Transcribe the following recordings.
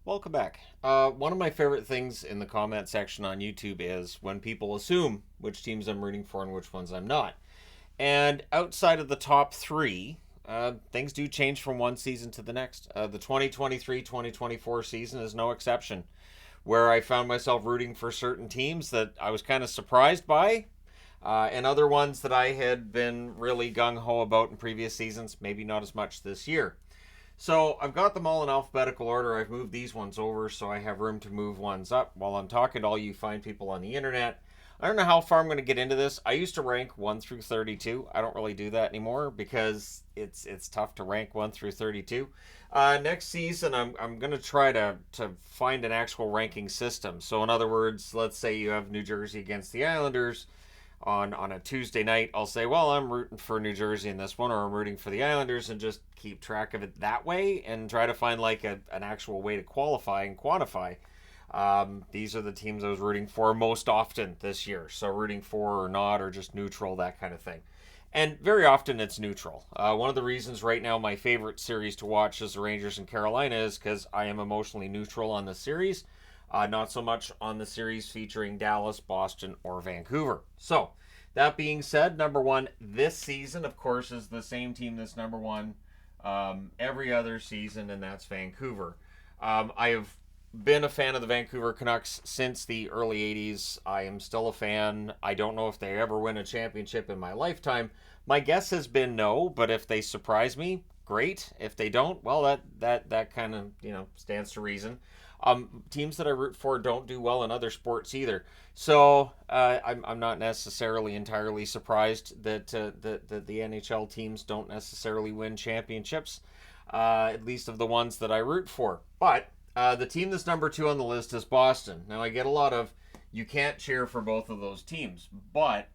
Welcome back. One of my favorite things in the comment section on YouTube is when people assume which teams I'm rooting for and which ones I'm not. And outside of the top three, things do change from one season to the next. The 2023-2024 season is no exception, where I found myself rooting for certain teams that I was kind of surprised by, and other ones that I had been really gung-ho about in previous seasons, maybe not as much this year. So I've got them all in alphabetical order. I've moved these ones over so I have room to move ones up while I'm talking to all you fine people on the internet. I don't know how far I'm going to get into this. I used to rank 1 through 32. I don't really do that anymore because it's tough to rank 1 through 32. Next season, I'm going to try to find an actual ranking system. So in other words, let's say you have New Jersey against the Islanders on a Tuesday night. I'll say, well, I'm rooting for New Jersey in this one, or I'm rooting for the Islanders, and just keep track of it that way and try to find like an actual way to qualify and quantify. These are the teams I was rooting for most often this year. So rooting for or not, or just neutral, that kind of thing. And very often it's neutral. One of the reasons right now my favorite series to watch is the Rangers and Carolina is because I am emotionally neutral on the series. Not so much on the series featuring Dallas, Boston, or Vancouver. So, that being said, number one this season, of course, is the same team that's number one every other season, and that's Vancouver. I have been a fan of the Vancouver Canucks since the early 80s. I am still a fan. I don't know if they ever win a championship in my lifetime. My guess has been no, but if they surprise me, great. If they don't, well, that kind of, stands to reason. Teams that I root for don't do well in other sports either. So I'm not necessarily entirely surprised that the NHL teams don't necessarily win championships, at least of the ones that I root for. But the team that's number 2 on the list is Boston. Now, I get a lot of, you can't cheer for both of those teams, but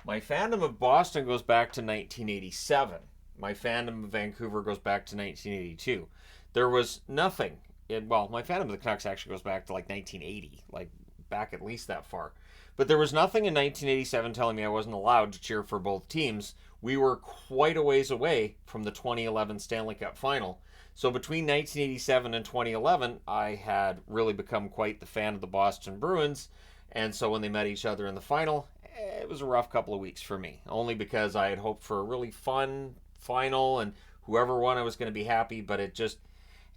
my fandom of Boston goes back to 1987. My fandom of Vancouver goes back to 1982. There was nothing. My fandom of the Canucks actually goes back to like 1980, like back at least that far. But there was nothing in 1987 telling me I wasn't allowed to cheer for both teams. We were quite a ways away from the 2011 Stanley Cup final. So between 1987 and 2011, I had really become quite the fan of the Boston Bruins. And so when they met each other in the final, it was a rough couple of weeks for me. Only because I had hoped for a really fun final, and whoever won I was going to be happy, but it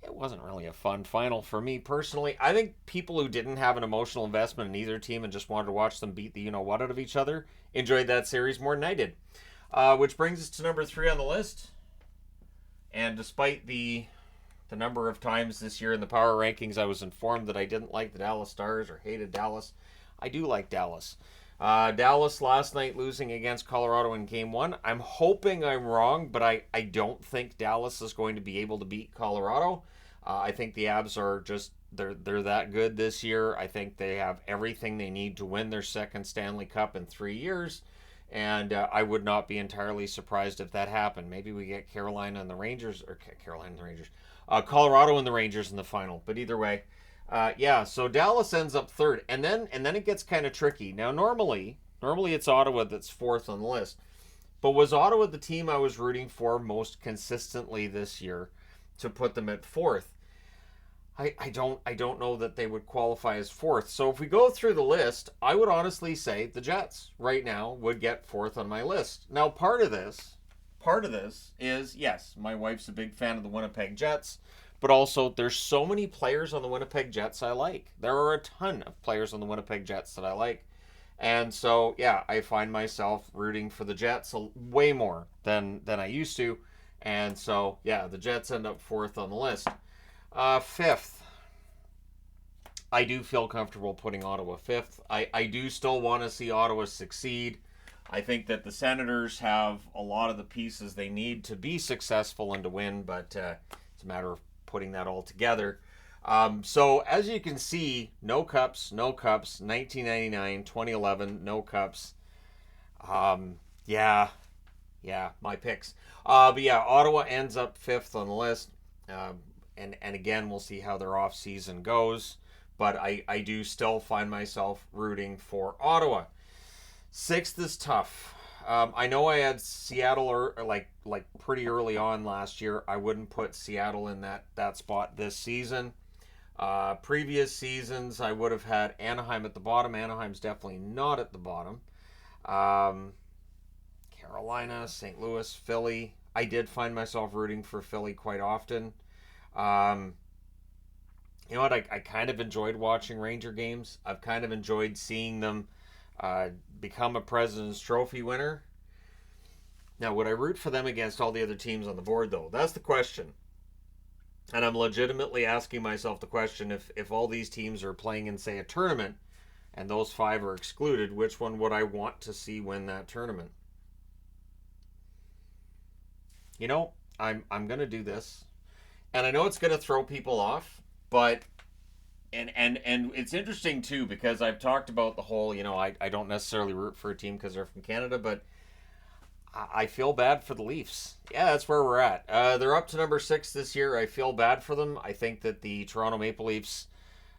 wasn't really a fun final for me personally. I think people who didn't have an emotional investment in either team and just wanted to watch them beat the you-know-what out of each other enjoyed that series more than I did. Which brings us to number 3 on the list. And despite the number of times this year in the power rankings I was informed that I didn't like the Dallas Stars or hated Dallas, I do like Dallas. Dallas last night losing against Colorado in Game 1. I'm hoping I'm wrong, but I don't think Dallas is going to be able to beat Colorado. I think the Abs are just, they're that good this year. I think they have everything they need to win their second Stanley Cup in 3 years. And I would not be entirely surprised if that happened. Maybe we get Colorado and the Rangers in the final. But either way, so Dallas ends up third, and then it gets kind of tricky. Now, normally it's Ottawa that's 4th on the list, but was Ottawa the team I was rooting for most consistently this year to put them at 4th? I don't know that they would qualify as 4th. So if we go through the list, I would honestly say the Jets right now would get 4th on my list. Now, part of this is, yes, my wife's a big fan of the Winnipeg Jets. But also, there's so many players on the Winnipeg Jets I like. There are a ton of players on the Winnipeg Jets that I like. And so, yeah, I find myself rooting for the Jets way more than I used to. And so, yeah, the Jets end up 4th on the list. 5th. I do feel comfortable putting Ottawa 5th. I do still want to see Ottawa succeed. I think that the Senators have a lot of the pieces they need to be successful and to win, but it's a matter of putting that all together. So as you can see, no cups, 1999, 2011, no cups. My picks. But yeah, Ottawa ends up 5th on the list. And again, we'll see how their off season goes. But I do still find myself rooting for Ottawa. 6th is tough. I know I had Seattle like pretty early on last year. I wouldn't put Seattle in that spot this season. Previous seasons, I would have had Anaheim at the bottom. Anaheim's definitely not at the bottom. Um, Carolina, St. Louis, Philly. I did find myself rooting for Philly quite often. Um, you know what? I kind of enjoyed watching Ranger games. I've kind of enjoyed seeing them become a President's Trophy winner. Now, would I root for them against all the other teams on the board, though? That's the question. And I'm legitimately asking myself the question, if all these teams are playing in, say, a tournament, and those 5 are excluded, which one would I want to see win that tournament? You know, I'm gonna do this. And I know it's gonna throw people off, but and it's interesting too, because I've talked about the whole, I don't necessarily root for a team because they're from Canada, but I feel bad for the Leafs. Yeah, that's where we're at. They're up to number 6 this year. I feel bad for them. I think that the Toronto Maple Leafs,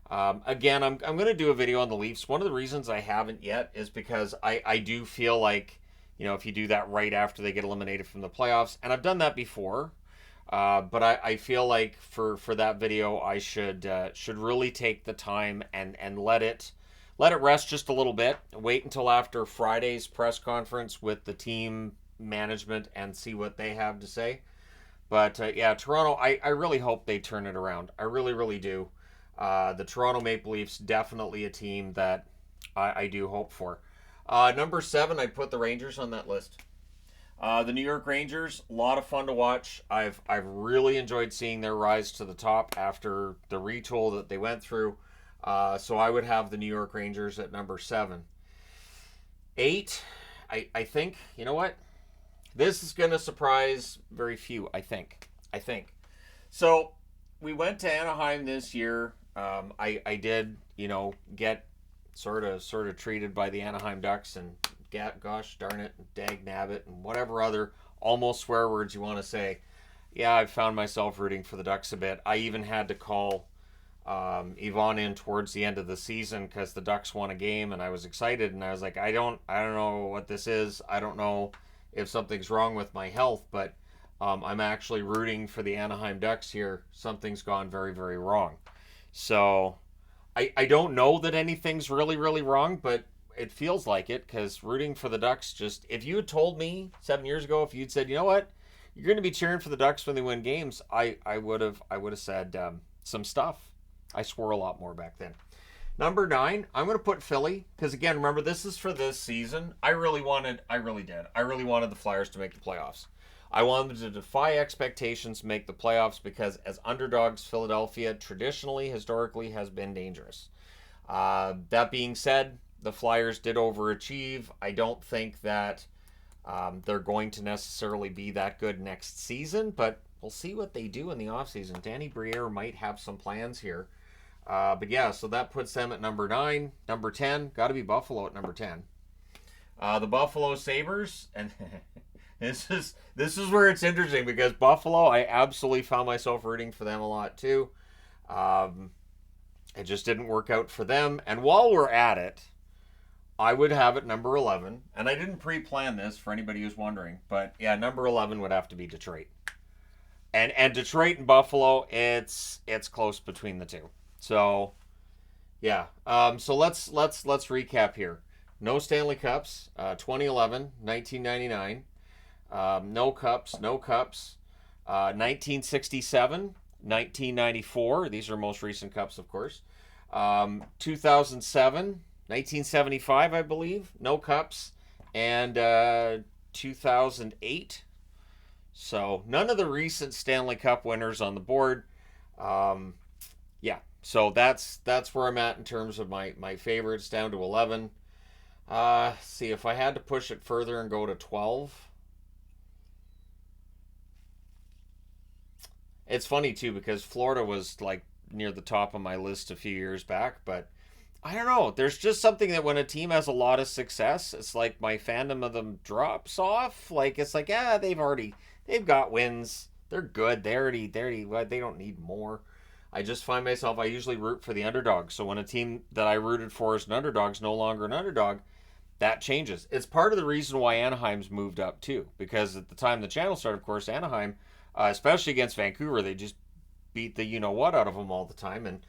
again, I'm going to do a video on the Leafs. One of the reasons I haven't yet is because I do feel like, if you do that right after they get eliminated from the playoffs, and I've done that before, but I feel like for that video, I should really take the time and let it rest just a little bit. Wait until after Friday's press conference with the team management and see what they have to say. But yeah, Toronto, I really hope they turn it around. I really, really do. The Toronto Maple Leafs, definitely a team that I do hope for. Number 7, I put the Rangers on that list. The New York Rangers, a lot of fun to watch. I've really enjoyed seeing their rise to the top after the retool that they went through. So I would have the New York Rangers at number 7. 8, I think, you know what? This is going to surprise very few, I think. So we went to Anaheim this year. I did, get sort of treated by the Anaheim Ducks and gosh darn it, dag nabbit, and whatever other almost swear words you want to say. Yeah, I found myself rooting for the Ducks a bit. I even had to call Yvonne in towards the end of the season because the Ducks won a game, and I was excited, and I was like, I don't know what this is. I don't know if something's wrong with my health, but I'm actually rooting for the Anaheim Ducks here. Something's gone very, very wrong. So I don't know that anything's really, really wrong, but it feels like it, because rooting for the Ducks, just, if you had told me 7 years ago, if you'd said, you know what, you're going to be cheering for the Ducks when they win games, I would have said some stuff. I swore a lot more back then. Number 9, I'm going to put Philly, because again, remember, this is for this season. I really wanted the Flyers to make the playoffs. I wanted them to defy expectations, make the playoffs, because as underdogs, Philadelphia traditionally, historically, has been dangerous. That being said, the Flyers did overachieve. I don't think that they're going to necessarily be that good next season, but we'll see what they do in the offseason. Danny Briere might have some plans here. But yeah, so that puts them at number 9. Number 10, got to be Buffalo at number 10. The Buffalo Sabres, and this is where it's interesting, because Buffalo, I absolutely found myself rooting for them a lot too. It just didn't work out for them. And while we're at it, I would have it number 11, and I didn't pre-plan this for anybody who's wondering, but yeah, number 11 would have to be Detroit. And Detroit and Buffalo, it's close between the two. So yeah, so let's recap here. No Stanley Cups, 2011, 1999. No cups. 1967, 1994. These are most recent cups, of course. 2007, 1975, I believe. No cups. And 2008. So none of the recent Stanley Cup winners on the board. Yeah, so that's where I'm at in terms of my favorites, down to 11. See, if I had to push it further and go to 12. It's funny too, because Florida was like near the top of my list a few years back, but I don't know. There's just something that when a team has a lot of success, it's like my fandom of them drops off. Like, it's like, yeah, they've got wins. They're good. They don't need more. I just find myself, I usually root for the underdog. So when a team that I rooted for as an underdog is no longer an underdog, that changes. It's part of the reason why Anaheim's moved up too, because at the time the channel started, of course, Anaheim, especially against Vancouver, they just beat the you-know-what out of them all the time. And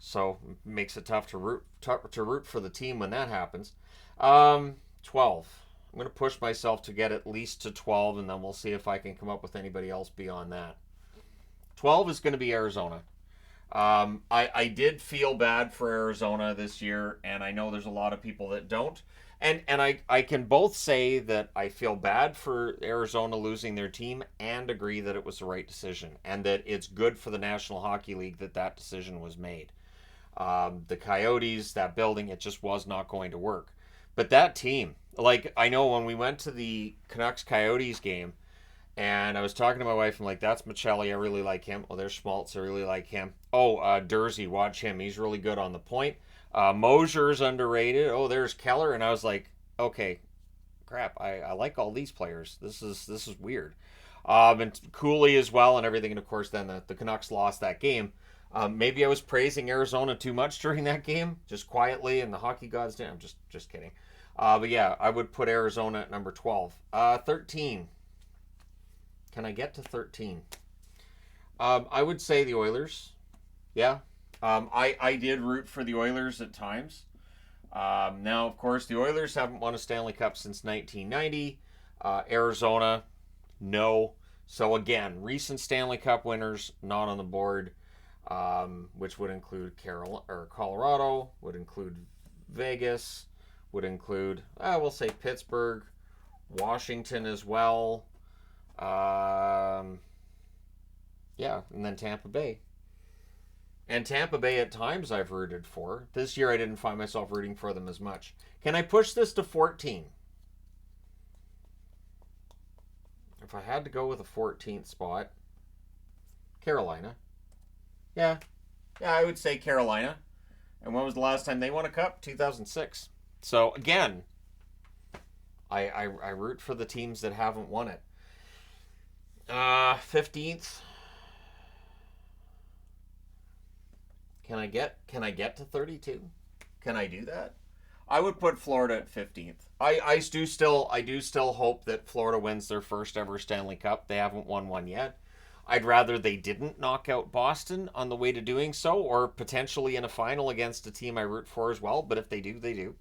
So it makes it tough to root for the team when that happens. 12. I'm going to push myself to get at least to 12, and then we'll see if I can come up with anybody else beyond that. 12 is going to be Arizona. I did feel bad for Arizona this year, and I know there's a lot of people that don't. And I can both say that I feel bad for Arizona losing their team and agree that it was the right decision and that it's good for the National Hockey League that decision was made. The Coyotes, that building, it just was not going to work. But that team, like, I know when we went to the Canucks Coyotes game, and I was talking to my wife, I'm like, that's Michelli, I really like him. Oh, there's Schmaltz, I really like him. Oh, Dursey, watch him. He's really good on the point. Mosier's underrated. Oh, there's Keller. And I was like, okay, crap, I like all these players. This is weird. And Cooley as well and everything. And of course, then the Canucks lost that game. Maybe I was praising Arizona too much during that game, just quietly, and the hockey gods did. I'm just kidding. But yeah, I would put Arizona at number 12. 13. Can I get to 13? I would say the Oilers. Yeah. I did root for the Oilers at times. Now, of course, the Oilers haven't won a Stanley Cup since 1990. Arizona, no. So again, recent Stanley Cup winners not on the board, which would include Colorado, would include Vegas, would include, we'll say Pittsburgh, Washington as well. Yeah, and then Tampa Bay. And Tampa Bay at times I've rooted for. This year I didn't find myself rooting for them as much. Can I push this to 14? If I had to go with a 14th spot, Carolina. Yeah, I would say Carolina. And when was the last time they won a cup? 2006. So again, I root for the teams that haven't won it. 15th. Can I get to 32? Can I do that? I would put Florida at 15th. I do still hope that Florida wins their first ever Stanley Cup. They haven't won one yet. I'd rather they didn't knock out Boston on the way to doing so, or potentially in a final against a team I root for as well. But if they do, they do.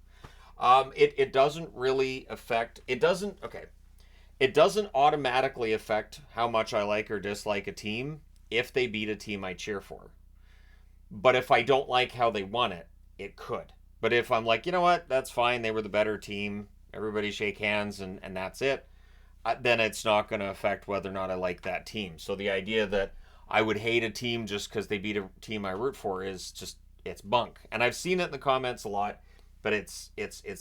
It doesn't really affect. It doesn't. Okay. It doesn't automatically affect how much I like or dislike a team if they beat a team I cheer for. But if I don't like how they won it, it could. But if I'm like, you know what, that's fine, they were the better team, everybody shake hands and that's it, then it's not going to affect whether or not I like that team. So the idea that I would hate a team just because they beat a team I root for is just, it's bunk. And I've seen it in the comments a lot, but it's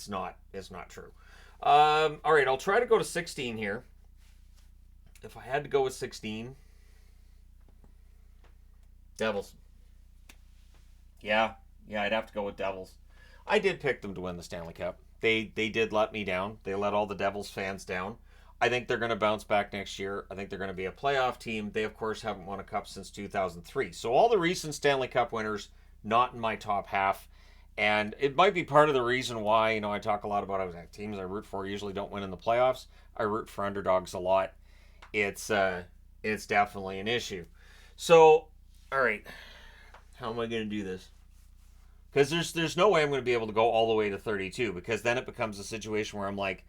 not true. All right, I'll try to go to 16 here. If I had to go with 16, Devils. Yeah, I'd have to go with Devils. I did pick them to win the Stanley Cup. They did let me down. They let all the Devils fans down. I think they're going to bounce back next year. I think they're going to be a playoff team. They, of course, haven't won a cup since 2003. So all the recent Stanley Cup winners, not in my top half. And it might be part of the reason why, I talk a lot about teams I root for usually don't win in the playoffs. I root for underdogs a lot. It's definitely an issue. So, all right, how am I going to do this? Because there's no way I'm going to be able to go all the way to 32, because then it becomes a situation where I'm like,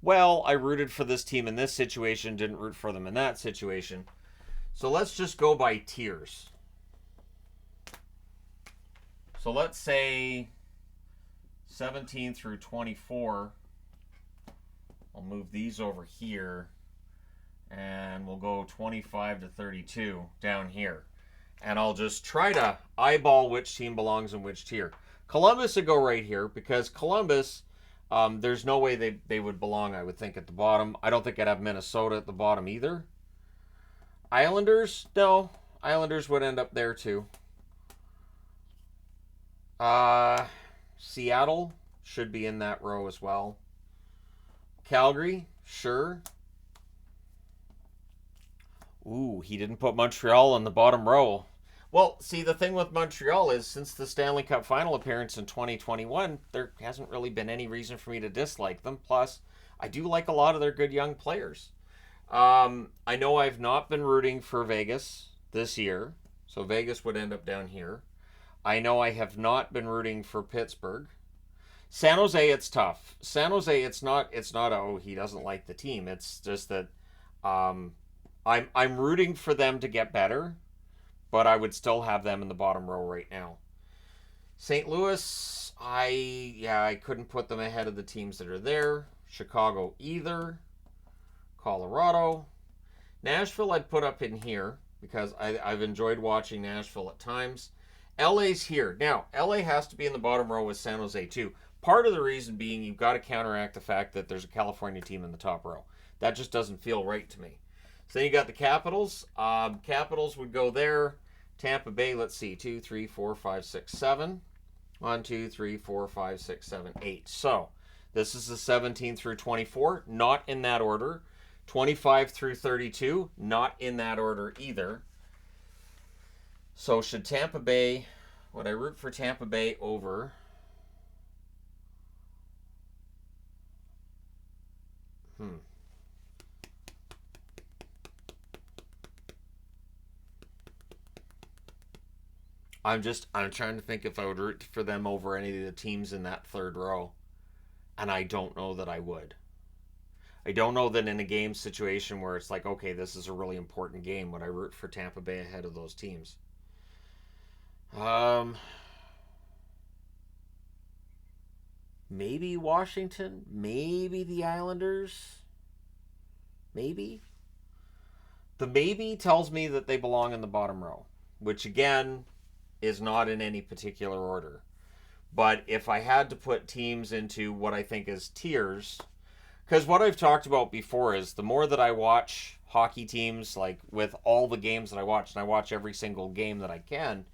well, I rooted for this team in this situation, didn't root for them in that situation. So let's just go by tiers. So let's say 17 through 24. I'll move these over here, and we'll go 25 to 32 down here. And I'll just try to eyeball which team belongs in which tier. Columbus would go right here, because Columbus, there's no way they would belong, I would think, at the bottom. I don't think I'd have Minnesota at the bottom either. Islanders? No. Islanders would end up there too. Seattle should be in that row as well. Calgary? Sure. Ooh, he didn't put Montreal in the bottom row. Well, see, the thing with Montreal is, since the Stanley Cup final appearance in 2021, there hasn't really been any reason for me to dislike them. Plus, I do like a lot of their good young players. I know I've not been rooting for Vegas this year, so Vegas would end up down here. I know I have not been rooting for Pittsburgh. San Jose, it's tough. San Jose, it's not oh, he doesn't like the team. It's just that um, I'm rooting for them to get better, but I would still have them in the bottom row right now. St. Louis, I couldn't put them ahead of the teams that are there. Chicago either. Colorado. Nashville I'd put up in here because I've enjoyed watching Nashville at times. LA's here. Now, LA has to be in the bottom row with San Jose too. Part of the reason being you've got to counteract the fact that there's a California team in the top row. That just doesn't feel right to me. So then you got the Capitals. Capitals would go there. Tampa Bay, let's see, 2, 3, 4, 5, 6, 7. 1, 2, 3, 4, 5, 6, 7, 8. So this is the 17 through 24, not in that order. 25 through 32, not in that order either. So should Tampa Bay, would I root for Tampa Bay over? I'm trying to think if I would root for them over any of the teams in that third row. And I don't know that I would. I don't know that in a game situation where it's like, okay, this is a really important game, would I root for Tampa Bay ahead of those teams? Um, Maybe Washington, maybe the Islanders, maybe. The maybe tells me that they belong in the bottom row, which again is not in any particular order. But if I had to put teams into what I think is tiers, because what I've talked about before is the more that I watch hockey teams, like with all the games that I watch, and I watch every single game that I can,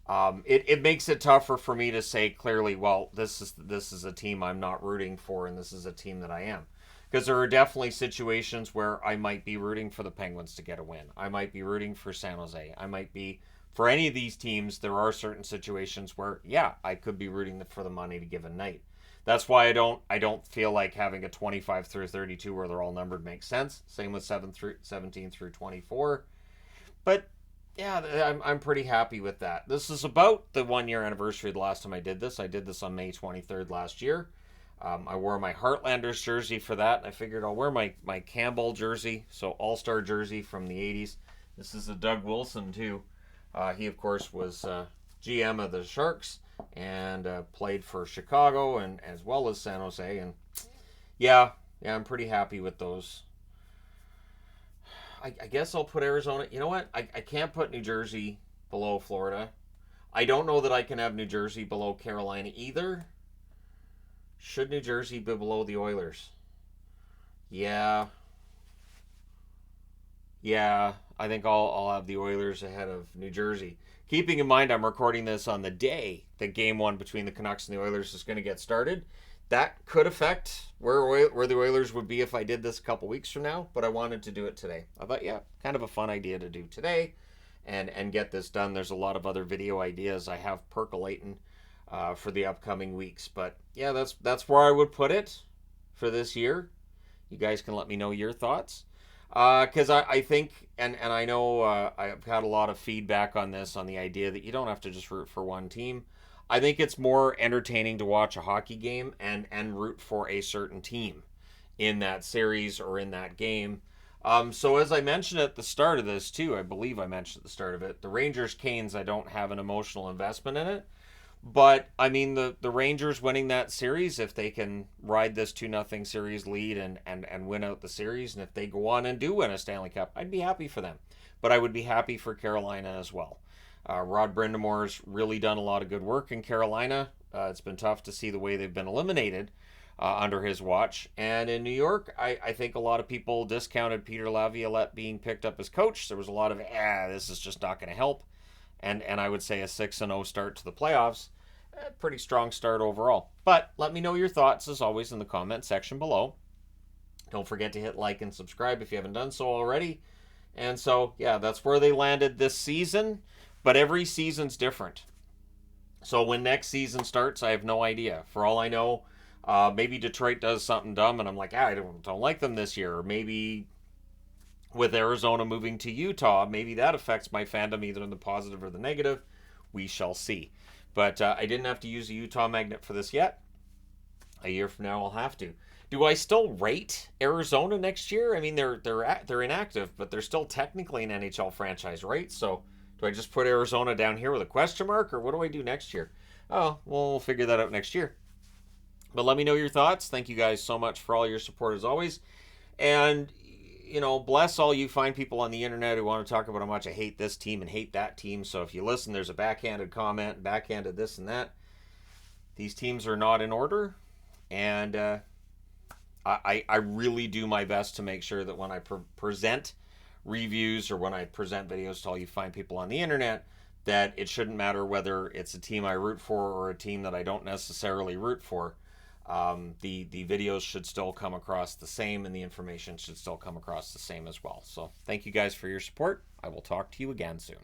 it makes it tougher for me to say clearly, well, this is a team I'm not rooting for, and this is a team that I am. Because there are definitely situations where I might be rooting for the Penguins to get a win. I might be rooting for San Jose. I might be for any of these teams. There are certain situations where, yeah, I could be rooting for the money to give a night. That's why I don't feel like having a 25 through 32 where they're all numbered makes sense. Same with 17 through 24. But yeah, I'm pretty happy with that. This is about the 1 year anniversary of the last time I did this. I did this on May 23rd last year. I wore my Heartlanders jersey for that. And I figured I'll wear my Campbell jersey, so All-Star jersey from the 80s. This is a Doug Wilson, too. He, of course, was GM of the Sharks and played for Chicago and as well as San Jose. And yeah, I'm pretty happy with those. I guess I'll put Arizona. You know what? I can't put New Jersey below Florida. I don't know that I can have New Jersey below Carolina either. Should New Jersey be below the Oilers? Yeah. Yeah. I think I'll have the Oilers ahead of New Jersey. Keeping in mind I'm recording this on the day that game one between the Canucks and the Oilers is going to get started. That could affect where the Oilers would be if I did this a couple weeks from now, but I wanted to do it today. I thought, yeah, kind of a fun idea to do today and get this done. There's a lot of other video ideas I have percolating for the upcoming weeks. But yeah, that's where I would put it for this year. You guys can let me know your thoughts. Because I think, and I know I've had a lot of feedback on this, on the idea that you don't have to just root for one team. I think it's more entertaining to watch a hockey game and root for a certain team in that series or in that game. So as I mentioned at the start of this too, I believe I mentioned at the start of it, the Rangers Canes, I don't have an emotional investment in it. But I mean the Rangers winning that series, if they can ride this 2-0 series lead and win out the series, and if they go on and do win a Stanley Cup, I'd be happy for them. But I would be happy for Carolina as well. Rod Brindamore's really done a lot of good work in Carolina. It's been tough to see the way they've been eliminated under his watch. And in New York, I think a lot of people discounted Peter Laviolette being picked up as coach. There was a lot of, this is just not going to help. And I would say a 6-0 start to the playoffs. A pretty strong start overall. But let me know your thoughts, as always, in the comment section below. Don't forget to hit like and subscribe if you haven't done so already. And so, yeah, that's where they landed this season. But every season's different. So when next season starts, I have no idea. For all I know, maybe Detroit does something dumb and I'm like, I don't like them this year. Or maybe with Arizona moving to Utah, maybe that affects my fandom either in the positive or the negative. we shall see. But I didn't have to use a Utah magnet for this yet. A year from now, I'll have to. Do I still rate Arizona next year? I mean, they're inactive, but they're still technically an NHL franchise, right? So, do I just put Arizona down here with a question mark, or what do I do next year? Oh, well, we'll figure that out next year. But let me know your thoughts. Thank you guys so much for all your support as always. And, bless all you fine people on the internet who want to talk about how much I hate this team and hate that team. So if you listen, there's a backhanded comment, backhanded this and that. These teams are not in order. And I really do my best to make sure that when I present reviews or when I present videos to all you fine people on the internet, that it shouldn't matter whether it's a team I root for or a team that I don't necessarily root for. The videos should still come across the same, and the information should still come across the same as well. So thank you guys for your support. I will talk to you again soon.